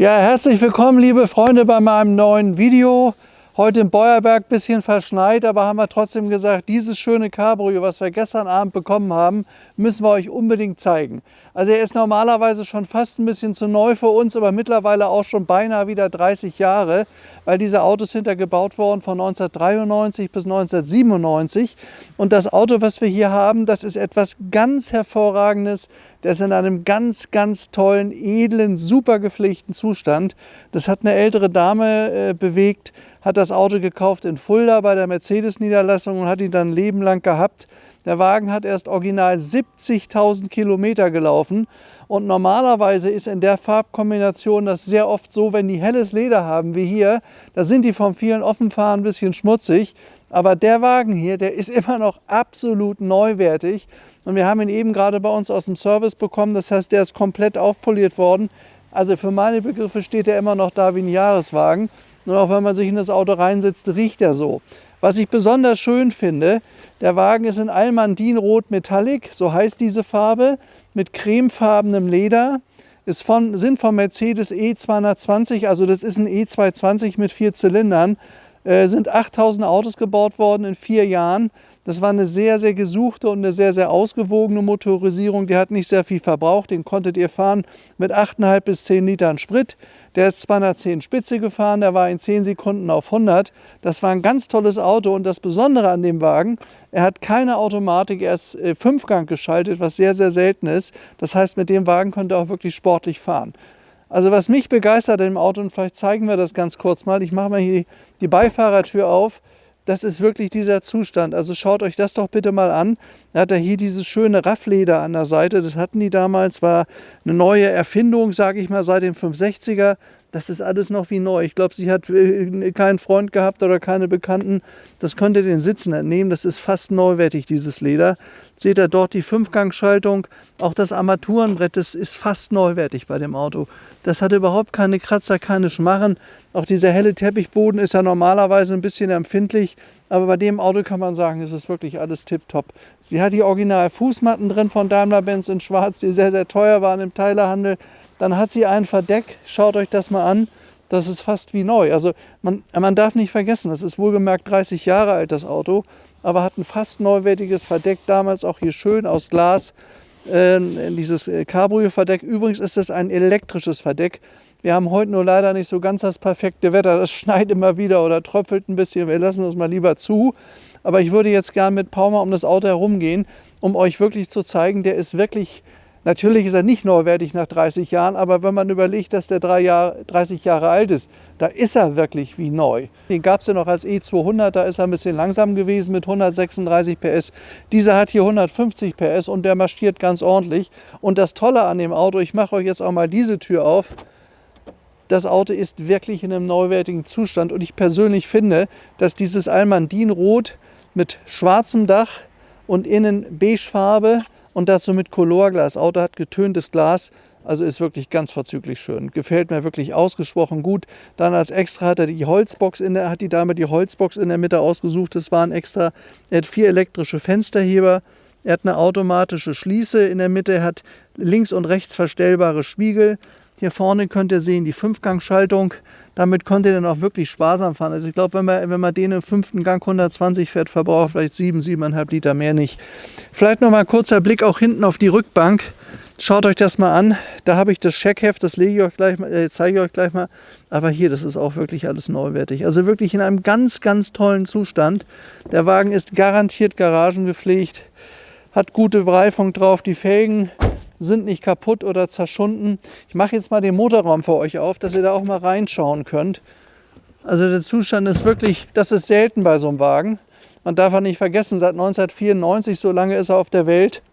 Ja, herzlich willkommen, liebe Freunde, bei meinem neuen Video. Heute im Beuerberg, bisschen verschneit, aber haben wir trotzdem gesagt, dieses schöne Cabrio, was wir gestern Abend bekommen haben, müssen wir euch unbedingt zeigen. Also er ist normalerweise schon fast ein bisschen zu neu für uns, aber mittlerweile auch schon beinahe wieder 30 Jahre, weil diese Autos sind ja gebaut worden von 1993 bis 1997. Und das Auto, was wir hier haben, das ist etwas ganz Hervorragendes. Der ist in einem ganz, ganz tollen, edlen, super gepflegten Zustand. Das hat eine ältere Dame bewegt, hat das Auto gekauft in Fulda bei der Mercedes-Niederlassung und hat ihn dann ein Leben lang gehabt. Der Wagen hat erst original 70.000 Kilometer gelaufen und normalerweise ist in der Farbkombination das sehr oft so, wenn die helles Leder haben wie hier, da sind die vom vielen Offenfahren ein bisschen schmutzig. Aber der Wagen hier, der ist immer noch absolut neuwertig und wir haben ihn eben gerade bei uns aus dem Service bekommen. Das heißt, der ist komplett aufpoliert worden. Also für meine Begriffe steht er immer noch da wie ein Jahreswagen. Und auch wenn man sich in das Auto reinsetzt, riecht er so. Was ich besonders schön finde, der Wagen ist in Almandinrot Metallic, so heißt diese Farbe, mit cremefarbenem Leder. Sind vom Mercedes E220, also das ist ein E220 mit 4 Zylindern. Sind 8000 Autos gebaut worden in 4 Jahren. Das war eine sehr, sehr gesuchte und eine sehr, sehr ausgewogene Motorisierung. Die hat nicht sehr viel verbraucht. Den konntet ihr fahren mit 8,5 bis 10 Litern Sprit. Der ist 210 Spitze gefahren, der war in 10 Sekunden auf 100. Das war ein ganz tolles Auto und das Besondere an dem Wagen, er hat keine Automatik, er ist 5-Gang geschaltet, was sehr, sehr selten ist. Das heißt, mit dem Wagen könnt ihr auch wirklich sportlich fahren. Also was mich begeistert im Auto, und vielleicht zeigen wir das ganz kurz mal, ich mache mal hier die Beifahrertür auf, das ist wirklich dieser Zustand. Also schaut euch das doch bitte mal an. Da hat er hier dieses schöne Raffleder an der Seite, das hatten die damals, war eine neue Erfindung, sage ich mal, seit den 560er. Das ist alles noch wie neu. Ich glaube, sie hat keinen Freund gehabt oder keine Bekannten. Das könnt ihr den Sitzen entnehmen. Das ist fast neuwertig, dieses Leder. Seht ihr dort die 5-Gang-Schaltung. Auch das Armaturenbrett, das ist fast neuwertig bei dem Auto. Das hat überhaupt keine Kratzer, keine Schmarren. Auch dieser helle Teppichboden ist ja normalerweise ein bisschen empfindlich. Aber bei dem Auto kann man sagen, es ist wirklich alles tipptopp. Sie hat die Original-Fußmatten drin von Daimler-Benz in Schwarz, die sehr, sehr teuer waren im Teilehandel. Dann hat sie ein Verdeck, schaut euch das mal an, das ist fast wie neu. Also man darf nicht vergessen, das ist wohlgemerkt 30 Jahre alt, das Auto, aber hat ein fast neuwertiges Verdeck, damals auch hier schön aus Glas, dieses Cabrio-Verdeck. Übrigens ist es ein elektrisches Verdeck. Wir haben heute nur leider nicht so ganz das perfekte Wetter, das schneit immer wieder oder tröpfelt ein bisschen, wir lassen das mal lieber zu. Aber ich würde jetzt gern mit Paul mal um das Auto herumgehen, um euch wirklich zu zeigen, der ist wirklich... Natürlich ist er nicht neuwertig nach 30 Jahren, aber wenn man überlegt, dass der 30 Jahre alt ist, da ist er wirklich wie neu. Den gab es ja noch als E200, da ist er ein bisschen langsam gewesen mit 136 PS. Dieser hat hier 150 PS und der marschiert ganz ordentlich. Und das Tolle an dem Auto, ich mache euch jetzt auch mal diese Tür auf, das Auto ist wirklich in einem neuwertigen Zustand und ich persönlich finde, dass dieses Almandinrot mit schwarzem Dach und innen beigefarbe und dazu mit Colorglas. Auto hat getöntes Glas, also ist wirklich ganz vorzüglich schön. Gefällt mir wirklich ausgesprochen gut. Dann als extra hat er die Holzbox hat die Dame die Holzbox in der Mitte ausgesucht. Das waren extra. Er hat 4 elektrische Fensterheber. Er hat eine automatische Schließe in der Mitte. Er hat links und rechts verstellbare Spiegel. Hier vorne könnt ihr sehen die 5-Gang-Schaltung. Damit könnt ihr dann auch wirklich sparsam fahren. Also ich glaube, wenn man den im 5. Gang 120 fährt, verbraucht vielleicht 7,5 Liter mehr nicht. Vielleicht noch mal ein kurzer Blick auch hinten auf die Rückbank. Schaut euch das mal an. Da habe ich das Scheckheft, das zeige ich euch gleich mal. Aber hier, das ist auch wirklich alles neuwertig. Also wirklich in einem ganz, ganz tollen Zustand. Der Wagen ist garantiert garagengepflegt, hat gute Bereifung drauf, die Felgen sind nicht kaputt oder zerschunden. Ich mache jetzt mal den Motorraum für euch auf, dass ihr da auch mal reinschauen könnt. Also der Zustand ist wirklich, das ist selten bei so einem Wagen. Man darf auch nicht vergessen, seit 1994, so lange ist er auf der Welt,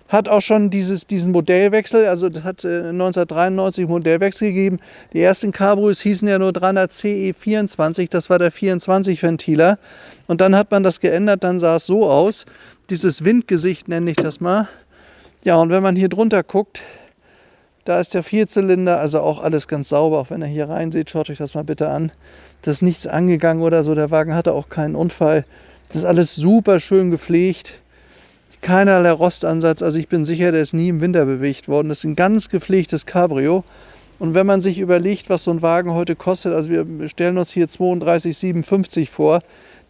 hat auch schon diesen Modellwechsel, also das hat 1993 Modellwechsel gegeben. Die ersten Cabrios hießen ja nur 300 CE24, das war der 24-Ventiler. Und dann hat man das geändert, dann sah es so aus. Dieses Windgesicht nenne ich das mal. Ja, und wenn man hier drunter guckt, da ist der 4-Zylinder, also auch alles ganz sauber. Auch wenn ihr hier rein seht, schaut euch das mal bitte an. Da ist nichts angegangen oder so, der Wagen hatte auch keinen Unfall. Das ist alles super schön gepflegt. Keinerlei Rostansatz, also ich bin sicher, der ist nie im Winter bewegt worden. Das ist ein ganz gepflegtes Cabrio. Und wenn man sich überlegt, was so ein Wagen heute kostet, also wir stellen uns hier 32,57 vor,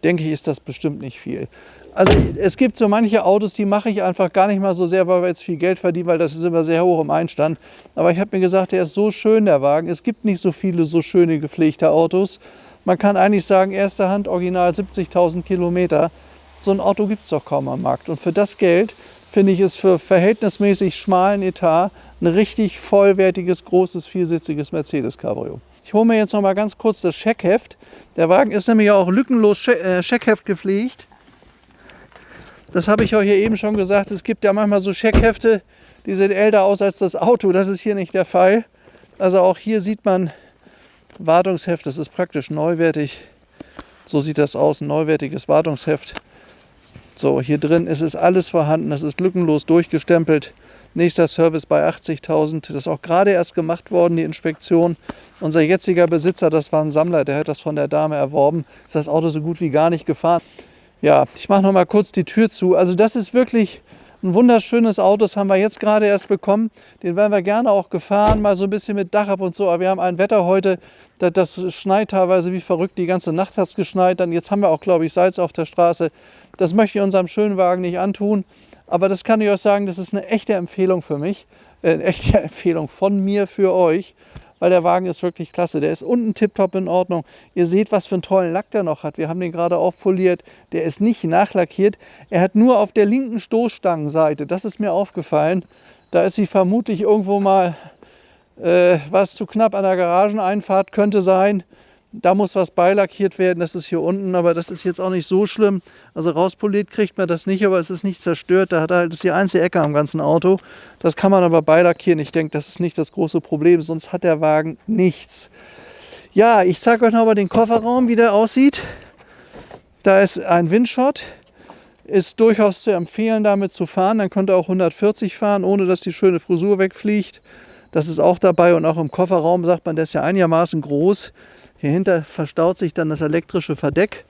denke ich, ist das bestimmt nicht viel. Also es gibt so manche Autos, die mache ich einfach gar nicht mal so sehr, weil wir jetzt viel Geld verdienen, weil das ist immer sehr hoch im Einstand. Aber ich habe mir gesagt, der ist so schön, der Wagen. Es gibt nicht so viele so schöne gepflegte Autos. Man kann eigentlich sagen, erster Hand, original 70.000 Kilometer. So ein Auto gibt es doch kaum am Markt. Und für das Geld finde ich es für verhältnismäßig schmalen Etat ein richtig vollwertiges, großes, viersitziges Mercedes Cabrio. Ich hole mir jetzt noch mal ganz kurz das Scheckheft. Der Wagen ist nämlich auch lückenlos Scheckheft gepflegt. Das habe ich euch ja eben schon gesagt. Es gibt ja manchmal so Scheckhefte, die sehen älter aus als das Auto. Das ist hier nicht der Fall. Also auch hier sieht man Wartungsheft. Das ist praktisch neuwertig. So sieht das aus, ein neuwertiges Wartungsheft. So, hier drin ist es alles vorhanden. Das ist lückenlos durchgestempelt. Nächster Service bei 80.000. Das ist auch gerade erst gemacht worden, die Inspektion. Unser jetziger Besitzer, das war ein Sammler, der hat das von der Dame erworben. Ist das Auto so gut wie gar nicht gefahren. Ja, ich mache noch mal kurz die Tür zu. Also das ist wirklich ein wunderschönes Auto. Das haben wir jetzt gerade erst bekommen. Den wären wir gerne auch gefahren, mal so ein bisschen mit Dach ab und so. Aber wir haben ein Wetter heute, das schneit teilweise wie verrückt. Die ganze Nacht hat es geschneit. Dann jetzt haben wir auch, glaube ich, Salz auf der Straße. Das möchte ich unserem schönen Wagen nicht antun. Aber das kann ich euch sagen, das ist eine echte Empfehlung für mich. Eine echte Empfehlung von mir für euch. Weil der Wagen ist wirklich klasse. Der ist unten tipptopp in Ordnung. Ihr seht, was für einen tollen Lack der noch hat. Wir haben den gerade aufpoliert. Der ist nicht nachlackiert. Er hat nur auf der linken Stoßstangenseite, das ist mir aufgefallen, da ist sie vermutlich irgendwo mal was zu knapp an der Garageneinfahrt, könnte sein. Da muss was beilackiert werden, das ist hier unten, aber das ist jetzt auch nicht so schlimm. Also rauspoliert kriegt man das nicht, aber es ist nicht zerstört. Da hat er halt, das ist die einzige Ecke am ganzen Auto. Das kann man aber beilackieren. Ich denke, das ist nicht das große Problem, sonst hat der Wagen nichts. Ja, ich zeige euch noch mal den Kofferraum, wie der aussieht. Da ist ein Windschott. Ist durchaus zu empfehlen, damit zu fahren. Dann könnt ihr auch 140 fahren, ohne dass die schöne Frisur wegfliegt. Das ist auch dabei und auch im Kofferraum sagt man, der ist ja einigermaßen groß. Hierhinter verstaut sich dann das elektrische Verdeck.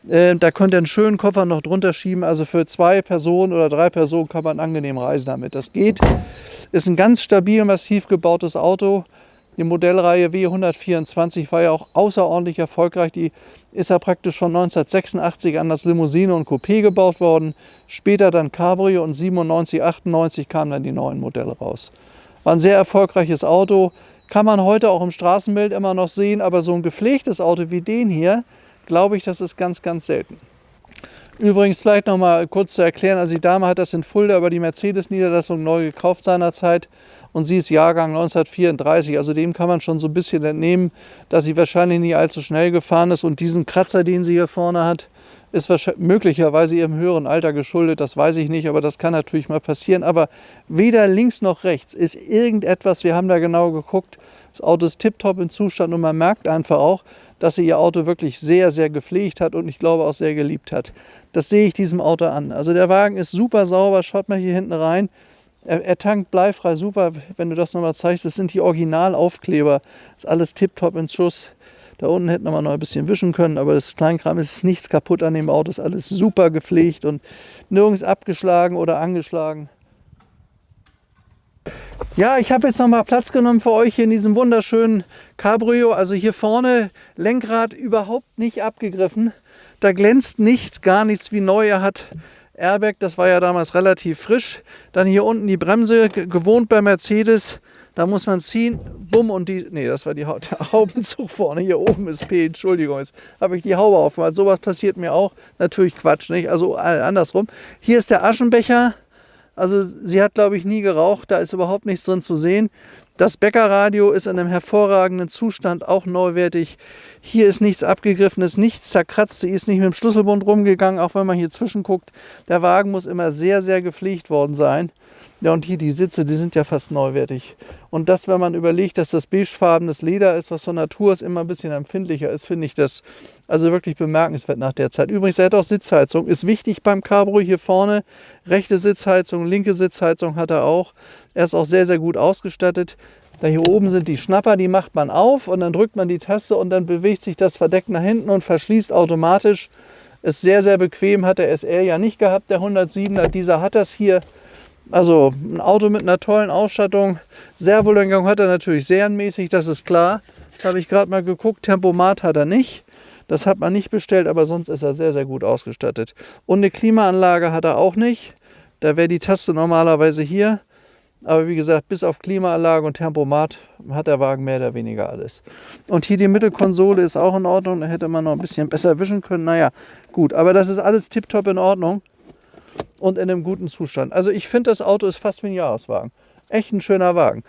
Da könnt ihr einen schönen Koffer noch drunter schieben. Also für 2 Personen oder 3 Personen kann man angenehm reisen damit. Das geht. Ist ein ganz stabil, massiv gebautes Auto. Die Modellreihe W124 war ja auch außerordentlich erfolgreich. Die ist ja praktisch von 1986 an das Limousine und Coupé gebaut worden. Später dann Cabrio und 97, 98 kamen dann die neuen Modelle raus. War ein sehr erfolgreiches Auto. Kann man heute auch im Straßenbild immer noch sehen, aber so ein gepflegtes Auto wie den hier, glaube ich, das ist ganz, ganz selten. Übrigens vielleicht noch mal kurz zu erklären, also die Dame hat das in Fulda über die Mercedes-Niederlassung neu gekauft seinerzeit und sie ist Jahrgang 1934, also dem kann man schon so ein bisschen entnehmen, dass sie wahrscheinlich nie allzu schnell gefahren ist und diesen Kratzer, den sie hier vorne hat, ist möglicherweise ihrem höheren Alter geschuldet, das weiß ich nicht, aber das kann natürlich mal passieren. Aber weder links noch rechts ist irgendetwas, wir haben da genau geguckt, das Auto ist tipptopp im Zustand und man merkt einfach auch, dass sie ihr Auto wirklich sehr, sehr gepflegt hat und ich glaube auch sehr geliebt hat. Das sehe ich diesem Auto an. Also der Wagen ist super sauber, schaut mal hier hinten rein. Er tankt bleifrei, super, wenn du das nochmal zeigst, das sind die Originalaufkleber, ist alles tipptopp in Schuss. Da unten hätten wir noch ein bisschen wischen können, aber das Kleinkram ist nichts kaputt an dem Auto, ist alles super gepflegt und nirgends abgeschlagen oder angeschlagen. Ja, ich habe jetzt noch mal Platz genommen für euch hier in diesem wunderschönen Cabrio. Also hier vorne Lenkrad überhaupt nicht abgegriffen. Da glänzt nichts, gar nichts wie neu. Er hat Airbag, das war ja damals relativ frisch. Dann hier unten die Bremse, gewohnt bei Mercedes. Da muss man ziehen, bumm und die, nee, das war der Haubenzug vorne, hier oben ist P, Entschuldigung, jetzt habe ich die Haube aufgemacht. Sowas passiert mir auch, natürlich Quatsch, nicht? Also andersrum. Hier ist der Aschenbecher, also sie hat, glaube ich, nie geraucht, da ist überhaupt nichts drin zu sehen. Das Bäckerradio ist in einem hervorragenden Zustand, auch neuwertig. Hier ist nichts abgegriffenes, nichts zerkratzt, sie ist nicht mit dem Schlüsselbund rumgegangen, auch wenn man hier zwischenguckt. Der Wagen muss immer sehr, sehr gepflegt worden sein. Ja, und hier die Sitze, die sind ja fast neuwertig. Und das, wenn man überlegt, dass das beigefarbenes Leder ist, was von Natur aus immer ein bisschen empfindlicher ist, finde ich das also wirklich bemerkenswert nach der Zeit. Übrigens, er hat auch Sitzheizung, ist wichtig beim Cabrio hier vorne. Rechte Sitzheizung, linke Sitzheizung hat er auch. Er ist auch sehr, sehr gut ausgestattet. Da hier oben sind die Schnapper, die macht man auf und dann drückt man die Taste und dann bewegt sich das Verdeck nach hinten und verschließt automatisch. Ist sehr, sehr bequem, hat der SR ja nicht gehabt, der 107er. Dieser hat das hier. Also ein Auto mit einer tollen Ausstattung. Servolenkung hat er natürlich serienmäßig, das ist klar. Jetzt habe ich gerade mal geguckt, Tempomat hat er nicht. Das hat man nicht bestellt, aber sonst ist er sehr, sehr gut ausgestattet. Und eine Klimaanlage hat er auch nicht. Da wäre die Taste normalerweise hier. Aber wie gesagt, bis auf Klimaanlage und Tempomat hat der Wagen mehr oder weniger alles. Und hier die Mittelkonsole ist auch in Ordnung. Da hätte man noch ein bisschen besser wischen können. Naja, gut. Aber das ist alles tipptopp in Ordnung und in einem guten Zustand. Also ich finde, das Auto ist fast wie ein Jahreswagen. Echt ein schöner Wagen.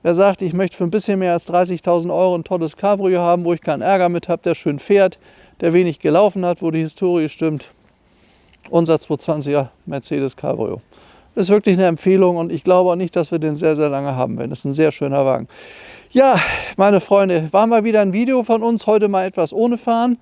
Wer sagt, ich möchte für ein bisschen mehr als 30.000 Euro ein tolles Cabrio haben, wo ich keinen Ärger mit habe, der schön fährt, der wenig gelaufen hat, wo die Historie stimmt. Unser 220er Mercedes Cabrio. Ist wirklich eine Empfehlung und ich glaube auch nicht, dass wir den sehr, sehr lange haben werden. Das ist ein sehr schöner Wagen. Ja, meine Freunde, war mal wieder ein Video von uns. Heute mal etwas ohne Fahren.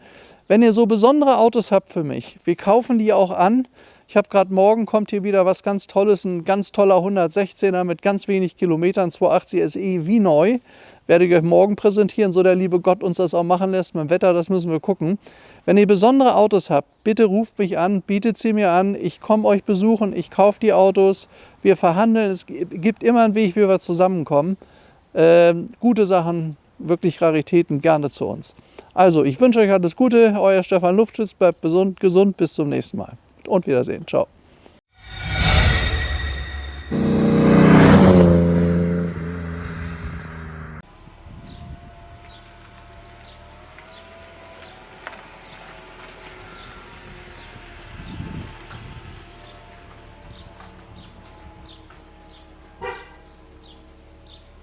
Wenn ihr so besondere Autos habt für mich, wir kaufen die auch an. Ich habe gerade morgen, kommt hier wieder was ganz Tolles, ein ganz toller 116er mit ganz wenig Kilometern, 280 SE wie neu. Werde ich euch morgen präsentieren, so der liebe Gott uns das auch machen lässt. Mit dem Wetter, das müssen wir gucken. Wenn ihr besondere Autos habt, bitte ruft mich an, bietet sie mir an. Ich komme euch besuchen, ich kaufe die Autos, wir verhandeln. Es gibt immer einen Weg, wie wir zusammenkommen. Gute Sachen, wirklich Raritäten, gerne zu uns. Also, ich wünsche euch alles Gute. Euer Stefan Luftschütz, bleibt gesund, bis zum nächsten Mal. Und Wiedersehen. Ciao.